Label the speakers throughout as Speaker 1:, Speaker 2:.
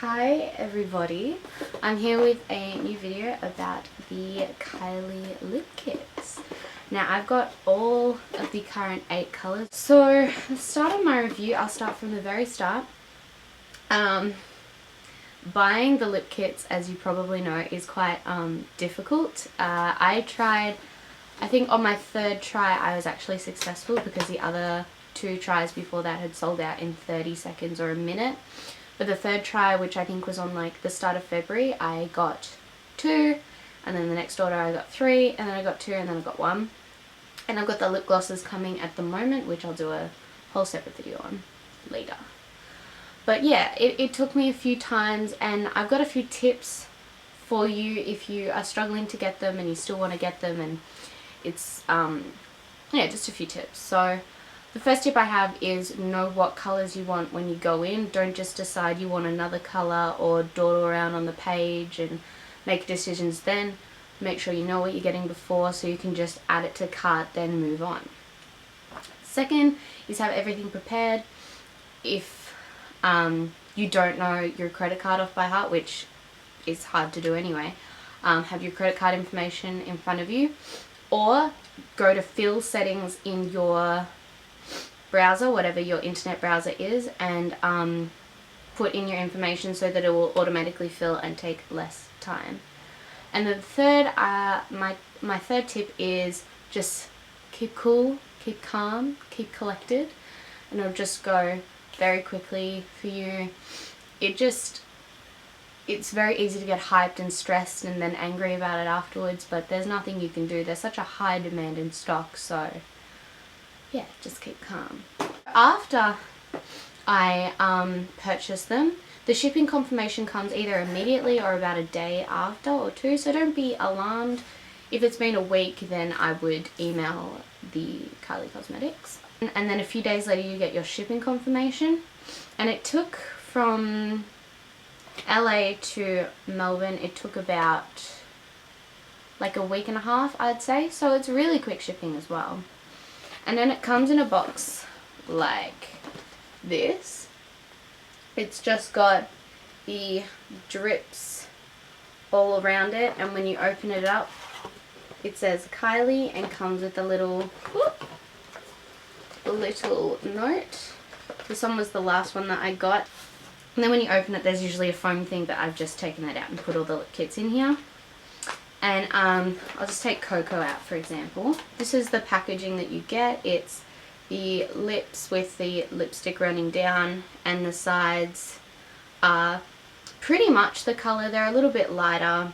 Speaker 1: Hi everybody, I'm here with a new video about the Kylie Lip Kits. Now I've got all of the current 8 colours. So the start of my review, I'll start from the very start. Buying the lip kits, as you probably know, is quite difficult. I think on my 3rd try I was actually successful because the other 2 tries before that had sold out in 30 seconds or a minute. But the 3rd try, which I think was on like the start of February, I got 2, and then the next order I got 3, and then I got 2, and then I got 1. And I've got the lip glosses coming at the moment, which I'll do a whole separate video on later. But yeah, it took me a few times, and I've got a few tips for you if you are struggling to get them and you still want to get them, and it's yeah, just a few tips. So the first tip I have is know what colours you want when you go in. Don't just decide you want another colour or dawdle around on the page and make decisions then. Make sure you know what you're getting before so you can just add it to cart, then move on. Second is have everything prepared. If you don't know your credit card off by heart, which is hard to do anyway, have your credit card information in front of you, or go to fill settings in your browser, whatever your internet browser is, and put in your information so that it will automatically fill and take less time. And the third, my third tip is just keep cool, keep calm, keep collected, and it'll just go very quickly for you. It's very easy to get hyped and stressed and then angry about it afterwards, but there's nothing you can do. There's such a high demand in stock, so yeah, just keep calm. After I purchase them, the shipping confirmation comes either immediately or about a day after or 2, so don't be alarmed. If it's been a week, then I would email the Kylie Cosmetics. And then a few days later you get your shipping confirmation. And it took from LA to Melbourne, it took about like a week and a half, I'd say, so it's really quick shipping as well. And then it comes in a box like this. It's just got the drips all around it, and when you open it up it says Kylie and comes with a little note. This one was the last one that I got. And then when you open it, there's usually a foam thing, but I've just taken that out and put all the lip kits in here. And I'll just take Cocoa out, for example. This is the packaging that you get. It's the lips with the lipstick running down, and the sides are pretty much the colour. They're a little bit lighter,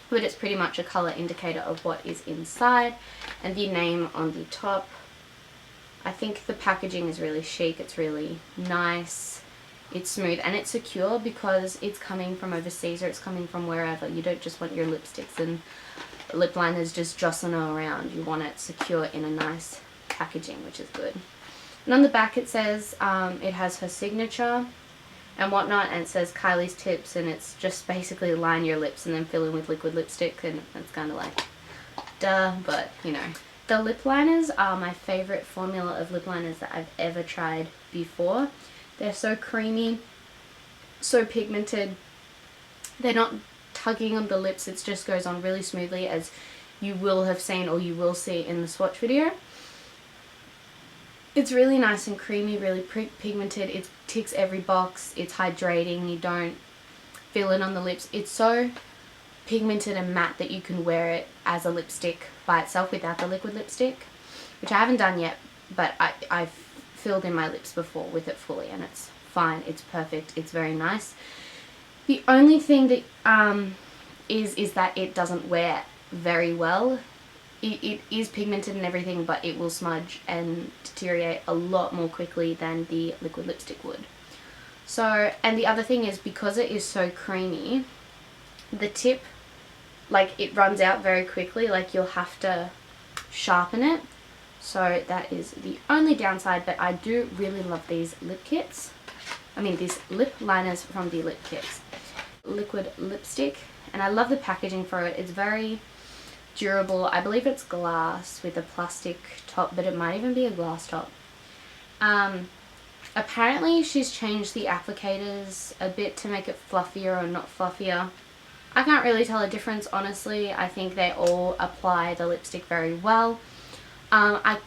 Speaker 1: but it's pretty much a colour indicator of what is inside, and the name on the top. I think the packaging is really chic. It's really nice. It's smooth and it's secure because it's coming from overseas, or it's coming from wherever. You don't just want your lipsticks and lip liners just jostling around. You want it secure in a nice packaging, which is good. And on the back it says it has her signature and whatnot, and it says Kylie's tips, and it's just basically line your lips and then fill in with liquid lipstick, and it's kind of like duh, but you know. The lip liners are my favourite formula of lip liners that I've ever tried before. They're so creamy, so pigmented. They're not tugging on the lips. It just goes on really smoothly, as you will have seen or you will see in the swatch video. It's really nice and creamy, really pigmented. It ticks every box. It's hydrating. You don't feel it on the lips. It's so pigmented and matte that you can wear it as a lipstick by itself without the liquid lipstick, which I haven't done yet, but I've filled in my lips before with it fully, and it's fine. It's perfect. It's very nice. The only thing that is that it doesn't wear very well. It is pigmented and everything, but it will smudge and deteriorate a lot more quickly than the liquid lipstick would. So, and the other thing is, because it is so creamy, the tip, like, it runs out very quickly. Like, you'll have to sharpen it. So that is the only downside, but I do really love these lip kits. I mean, these lip liners from the Lip Kits. Liquid lipstick, and I love the packaging for it. It's very durable. I believe it's glass with a plastic top, but it might even be a glass top. Apparently she's changed the applicators a bit to make it fluffier or not fluffier. I can't really tell a difference, honestly. I think they all apply the lipstick very well. I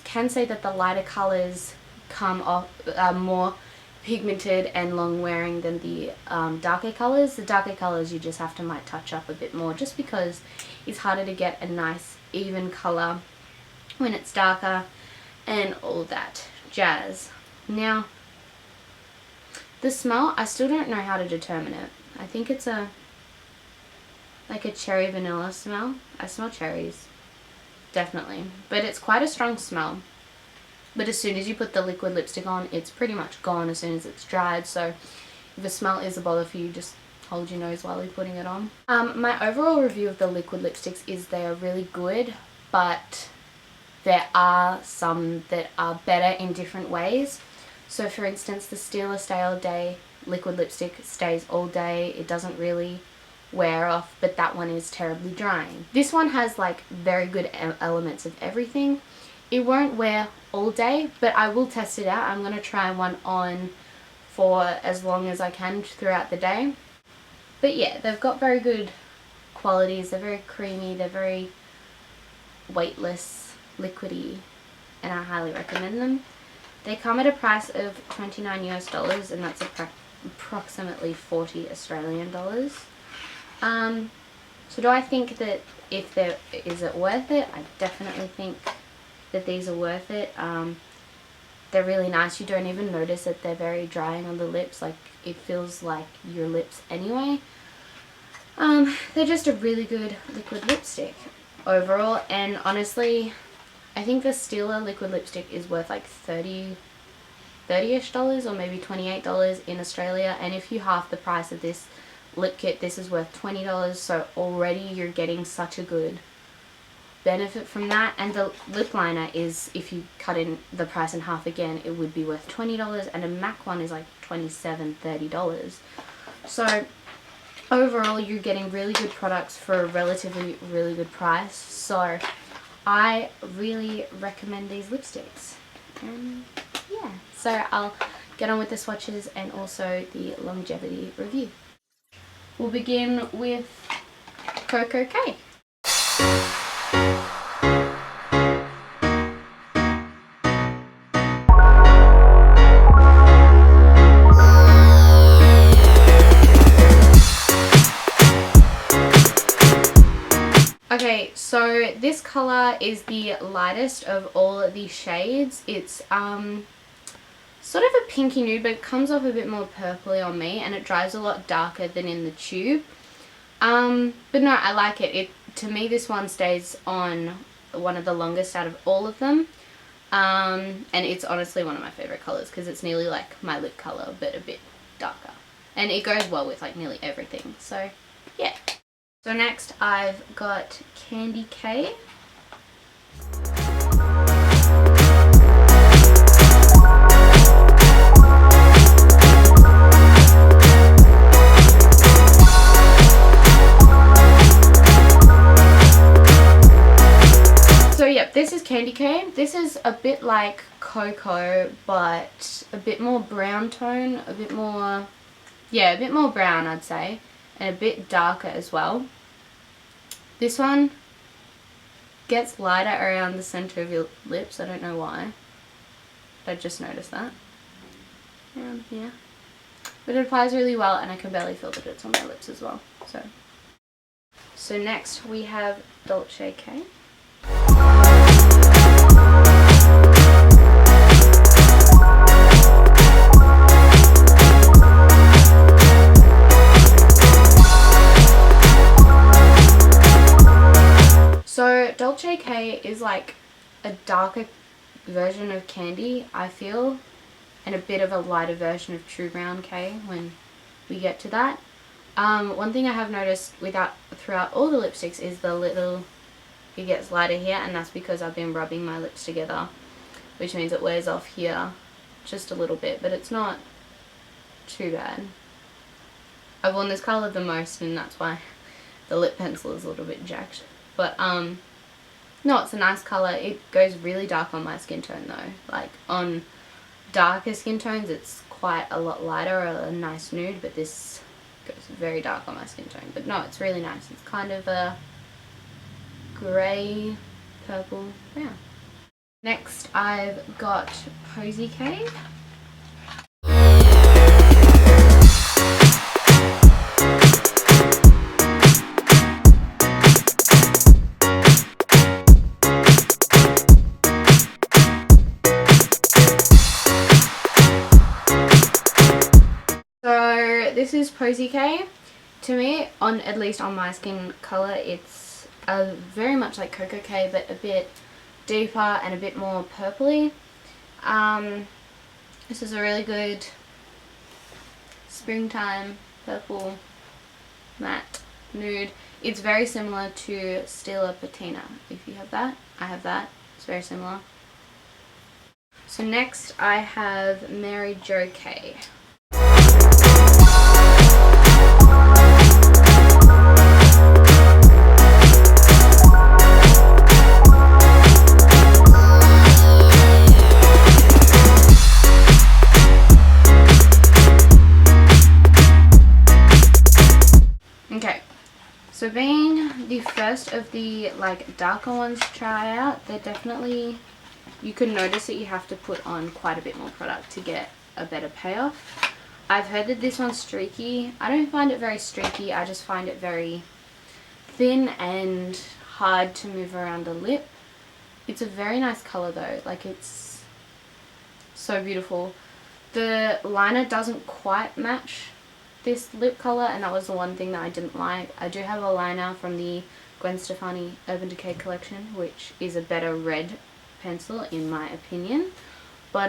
Speaker 1: can say that the lighter colours come off more pigmented and long wearing than the darker colours. The darker colours you just have to might touch up a bit more, just because it's harder to get a nice even colour when it's darker and all that jazz. Now the smell, I still don't know how to determine it. I think it's like a cherry vanilla smell. I smell cherries, definitely, but it's quite a strong smell. But as soon as you put the liquid lipstick on, it's pretty much gone as soon as it's dried. So if the smell is a bother for you, just hold your nose while you're putting it on. My overall review of the liquid lipsticks is they are really good, but there are some that are better in different ways. So for instance, the Stila Stay All Day liquid lipstick stays all day. It doesn't really wear off, but that one is terribly drying. This one has like very good elements of everything. It won't wear all day, but I will test it out. I'm going to try one on for as long as I can throughout the day. But yeah, they've got very good qualities. They're very creamy, they're very weightless, liquidy, and I highly recommend them. They come at a price of $29 US, and that's approximately 40 Australian dollars. So do I think that is it worth it? I definitely think that these are worth it. They're really nice. You don't even notice that they're very drying on the lips. Like, it feels like your lips anyway. They're just a really good liquid lipstick overall, and honestly I think the Stila liquid lipstick is worth like $30-ish or maybe $28 in Australia, and if you half the price of this lip kit, this is worth $20. So already you're getting such a good benefit from that. And the lip liner is, if you cut in the price in half again, it would be worth $20, and a MAC one is like $27-30. So overall you're getting really good products for a relatively really good price. So I really recommend these lipsticks. And yeah, so I'll get on with the swatches and also the longevity review. We'll begin with Kourt K. Okay, so this color is the lightest of all of these shades. It's sort of a pinky nude, but it comes off a bit more purpley on me, and it dries a lot darker than in the tube. But no, I like it. To me, this one stays on one of the longest out of all of them. And it's honestly one of my favorite colors because it's nearly like my lip color, but a bit darker. And it goes well with like nearly everything. So yeah. So next I've got Kylie K. So yep, this is Kylie K. This is a bit like Cocoa, but a bit more brown tone, a bit more brown I'd say, and a bit darker as well. This one gets lighter around the center of your lips. I don't know why. I just noticed that. Around here. But it applies really well, and I can barely feel that it's on my lips as well. So next we have Kourt K. So Kourt K is like a darker version of Candy, I feel, and a bit of a lighter version of True Brown K when we get to that. One thing I have noticed throughout all the lipsticks is it gets lighter here, and that's because I've been rubbing my lips together, which means it wears off here just a little bit, but it's not too bad. I've worn this colour the most, and that's why the lip pencil is a little bit jacked. But no, it's a nice colour. It goes really dark on my skin tone though. Like on darker skin tones, it's quite a lot lighter, a nice nude, but this goes very dark on my skin tone. But no, it's really nice. It's kind of a grey, purple, yeah. Next I've got Kourt K. So this is Kourt K. To me, at least on my skin colour, it's very much like Kourt K, but a bit deeper and a bit more purpley. This is a really good springtime purple matte nude. It's very similar to Stila Patina. If you have that, I have that. It's very similar. So next I have Mary Jo K. Okay, so being the first of the like darker ones to try out, they're definitely, you can notice that you have to put on quite a bit more product to get a better payoff. I've heard that this one's streaky. I don't find it very streaky, I just find it very thin and hard to move around the lip. It's a very nice colour though, like it's so beautiful. The liner doesn't quite match this lip colour, and that was the one thing that I didn't like. I do have a liner from the Gwen Stefani Urban Decay collection, which is a better red pencil in my opinion, but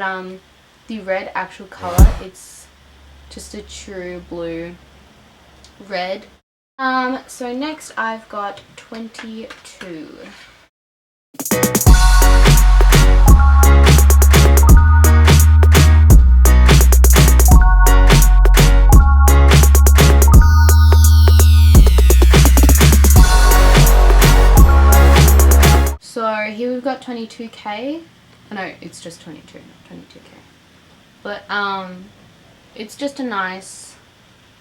Speaker 1: the red actual colour, it's just a true blue red. So next I've got 22. So here we've got 22K. No, it's just 22, not 22K. But it's just a nice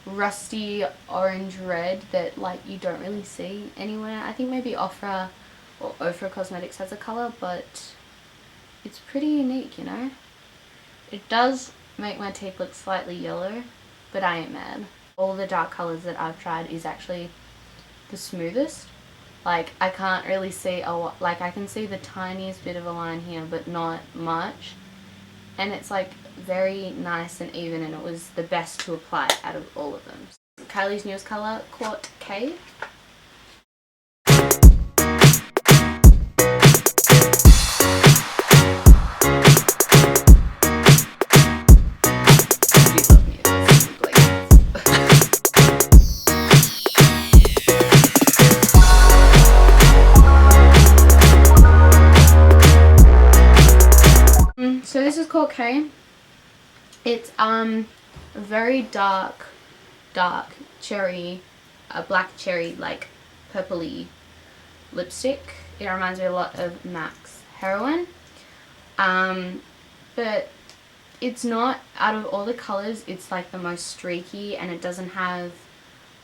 Speaker 1: rusty orange red that like you don't really see anywhere. I think maybe Ofra or Ofra Cosmetics has a colour, but it's pretty unique, you know. It does make my teeth look slightly yellow, but I ain't mad. All the dark colours that I've tried is actually the smoothest. Like I can't really see a lot, like I can see the tiniest bit of a line here, but not much. And it's like very nice and even, and it was the best to apply out of all of them. Kylie's newest colour, Kourt K. So this is Kourt K. It's very dark cherry, black cherry, like purpley lipstick. It reminds me a lot of MAC's Heroine, but it's not, out of all the colours, it's like the most streaky, and it doesn't have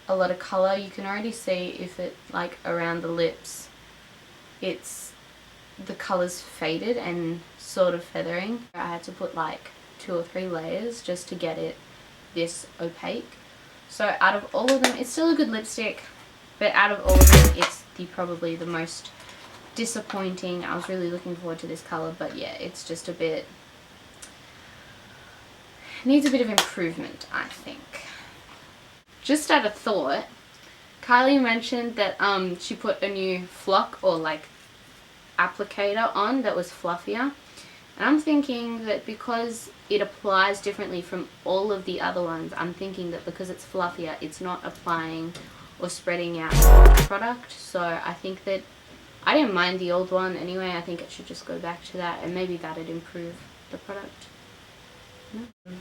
Speaker 1: a lot of colour. You can already see if it, like around the lips, it's, the colour's faded and sort of feathering. I had to put like 2 or 3 layers just to get it this opaque. So out of all of them, it's still a good lipstick, but out of all of them, it's probably the most disappointing. I was really looking forward to this colour, but yeah, it's just a bit, needs a bit of improvement, I think. Just out of thought, Kylie mentioned that she put a new flock or like applicator on that was fluffier, and I'm thinking that because it applies differently from all of the other ones, I'm thinking that because it's fluffier, it's not applying or spreading out the product. So I think that I didn't mind the old one anyway. I think it should just go back to that, and maybe that'd improve the product.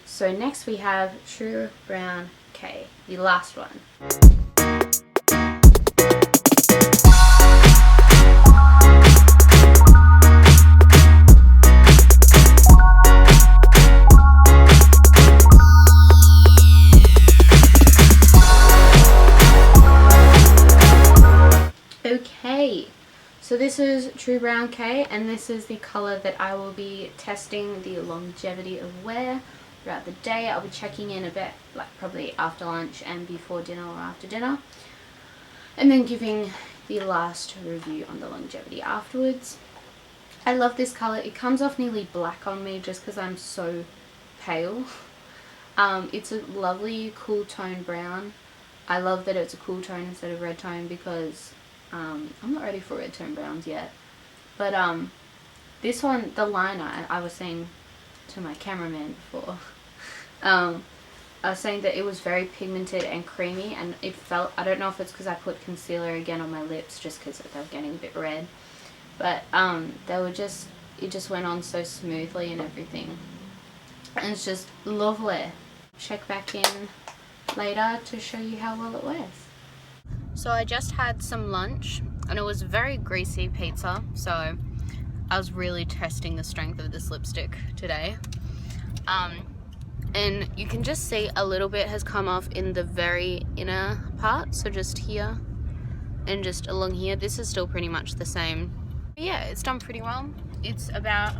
Speaker 1: So next we have True Brown K, the last one. So this is True Brown K, and this is the colour that I will be testing the longevity of wear throughout the day. I'll be checking in a bit, like probably after lunch and before dinner or after dinner, and then giving the last review on the longevity afterwards. I love this colour. It comes off nearly black on me just because I'm so pale. It's a lovely cool tone brown. I love that it's a cool tone instead of red tone because I'm not ready for red tone browns yet. But this one, the liner, I was saying to my cameraman before, I was saying that it was very pigmented and creamy, and it felt, I don't know if it's because I put concealer again on my lips just because they were getting a bit red, but they were just, it just went on so smoothly and everything, and it's just lovely. Check back in later to show you how well it wears. So I just had some lunch and it was very greasy pizza, so I was really testing the strength of this lipstick today. And you can just see a little bit has come off in the very inner part, so just here and just along here. This is still pretty much the same. But yeah, it's done pretty well. It's about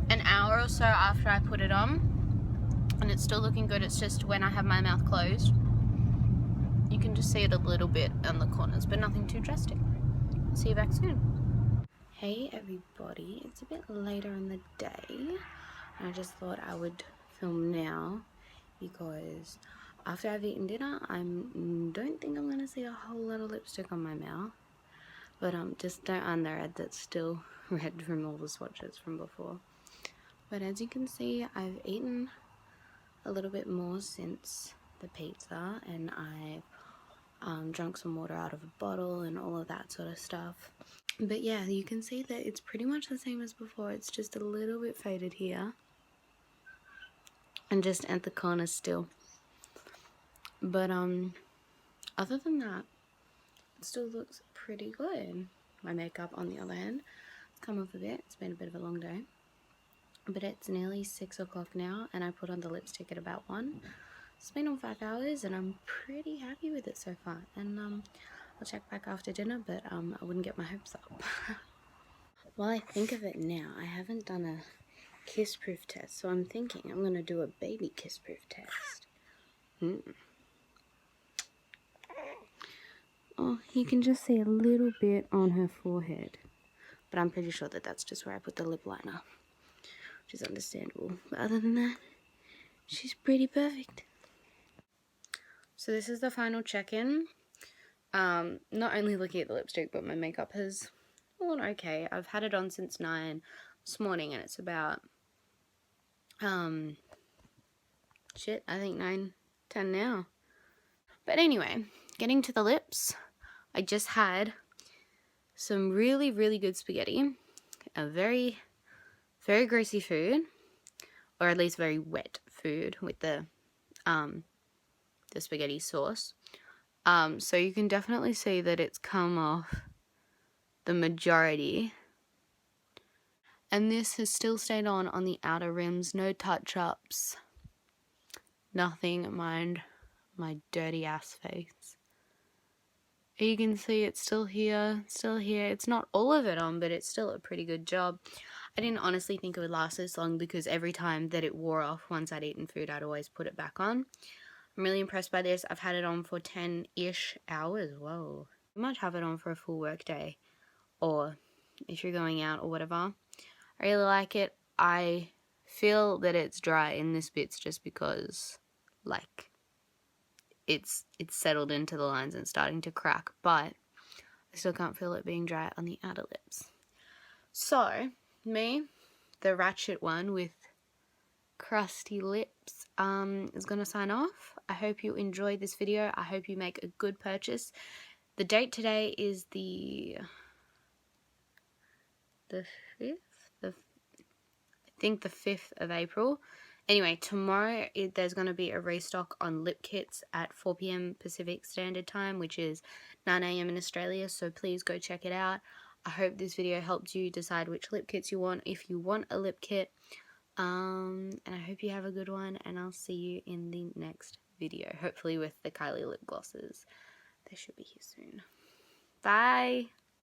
Speaker 1: an hour or so after I put it on and it's still looking good. It's just when I have my mouth closed, you can just see it a little bit on the corners, but nothing too drastic. See you back soon. Hey everybody, it's a bit later in the day and I just thought I would film now because after I've eaten dinner I don't think I'm gonna see a whole lot of lipstick on my mouth, but just don't underadd that's still red from all the swatches from before. But as you can see, I've eaten a little bit more since the pizza, and I've drunk some water out of a bottle and all of that sort of stuff. But yeah, you can see that it's pretty much the same as before. It's just a little bit faded here and just at the corners still. But other than that, it still looks pretty good. My makeup, on the other hand, has come off a bit. It's been a bit of a long day. But it's nearly 6 o'clock now and I put on the lipstick at about 1. It's been on 5 hours and I'm pretty happy with it so far. And I'll check back after dinner, but I wouldn't get my hopes up. While I think of it now, I haven't done a kiss proof test, so I'm thinking I'm going to do a baby kiss proof test. Oh, you can just see a little bit on her forehead, but I'm pretty sure that that's just where I put the lip liner, which is understandable. But other than that, she's pretty perfect. So this is the final check-in. Not only looking at the lipstick, but my makeup has gone okay. I've had it on since 9 this morning and it's about I think 9:10 now. But anyway, getting to the lips, I just had some really good spaghetti, a very greasy food, or at least very wet food with the spaghetti sauce. So you can definitely see that it's come off the majority. And this has still stayed on the outer rims, no touch-ups, nothing, mind my dirty ass face. You can see it's still here, It's not all of it on, but it's still a pretty good job. I didn't honestly think it would last this long because every time that it wore off once I'd eaten food, I'd always put it back on. I'm really impressed by this. I've had it on for 10-ish hours. Whoa. You might have it on for a full work day, or if you're going out or whatever. I really like it. I feel that it's dry in this bits just because, like, it's settled into the lines and starting to crack, but I still can't feel it being dry on the outer lips. So, me, the ratchet one with crusty lips, is gonna sign off. I hope you enjoyed this video. I hope you make a good purchase. The date today is the 5th? I think the 5th of April. Anyway, tomorrow there's going to be a restock on lip kits at 4 p.m. Pacific Standard Time, which is 9 a.m. in Australia, so please go check it out. I hope this video helped you decide which lip kits you want, if you want a lip kit. And I hope you have a good one, and I'll see you in the next video, hopefully with the Kylie lip glosses. They should be here soon. Bye!